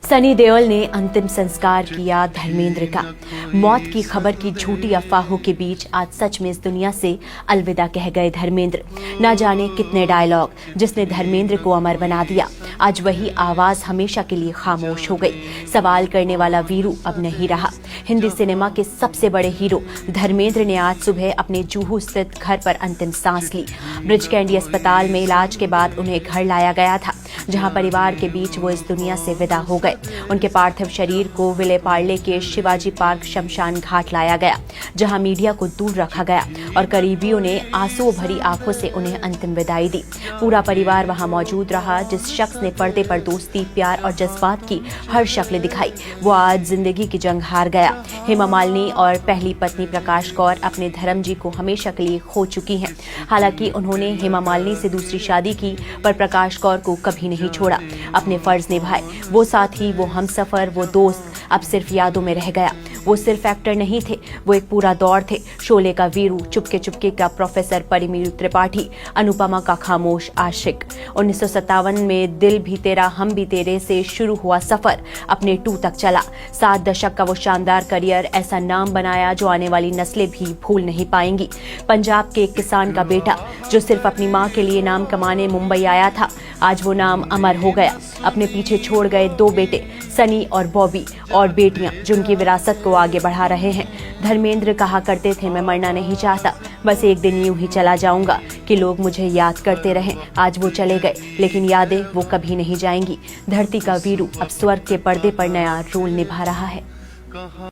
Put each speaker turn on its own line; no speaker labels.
सनी देओल ने अंतिम संस्कार किया धर्मेंद्र का। मौत की खबर की झूठी अफवाहों के बीच आज सच में इस दुनिया से अलविदा कह गए धर्मेंद्र। न जाने कितने डायलॉग जिसने धर्मेंद्र को अमर बना दिया, आज वही आवाज हमेशा के लिए खामोश हो गई। सवाल करने वाला वीरू अब नहीं रहा। हिंदी सिनेमा के सबसे बड़े हीरो धर्मेंद्र ने आज सुबह अपने जुहू स्थित घर पर अंतिम सांस ली। ब्रिज कैंडी अस्पताल में इलाज के बाद उन्हें घर लाया गया था, जहां परिवार के बीच वो इस दुनिया से विदा हो गए। उनके पार्थिव शरीर को विले पार्ले के शिवाजी पार्क शमशान घाट लाया गया, जहां मीडिया को दूर रखा गया और करीबियों ने आंसुओं भरी आंखों से उन्हें अंतिम विदाई दी। पूरा परिवार वहां मौजूद रहा। जिस शख्स ने पर्दे पर दोस्ती, प्यार और जज्बात की हर शक्ल दिखाई, वो आज जिंदगी की जंग हार गया। हेमा मालिनी और पहली पत्नी प्रकाश कौर अपने धर्म जी को हमेशा के लिए खो चुकी हैं। हालांकि उन्होंने हेमा मालिनी से दूसरी शादी की, पर प्रकाश कौर को कभी नहीं छोड़ा। अपने फर्ज निभाए। वो साथी, वो हमसफर, वो दोस्त अब सिर्फ यादों में रह गया। वो सिर्फ एक्टर नहीं थे, वो एक पूरा दौर थे। शोले का वीरू, चुपके चुपके का प्रोफेसर परिमीर त्रिपाठी, अनुपमा का खामोश आशिक। 1957 में दिल भी तेरा हम भी तेरे से शुरू हुआ सफर अपने 2 तक चला। 7 दशक का वो शानदार करियर ऐसा नाम बनाया जो आने वाली नस्लें भी भूल नहीं पाएंगी। पंजाब के एक किसान का बेटा जो सिर्फ अपनी माँ के लिए नाम कमाने मुंबई आया था, आज वो नाम अमर हो गया। अपने पीछे छोड़ गए 2 बेटे सनी और बॉबी, और बेटियां जो उनकी विरासत को आगे बढ़ा रहे हैं। धर्मेंद्र कहा करते थे, मैं मरना नहीं चाहता, बस एक दिन यूं ही चला जाऊंगा कि लोग मुझे याद करते रहें। आज वो चले गए, लेकिन यादें वो कभी नहीं जाएंगी। धरती का वीरू अब स्वर्ग के पर्दे पर नया रोल निभा रहा है।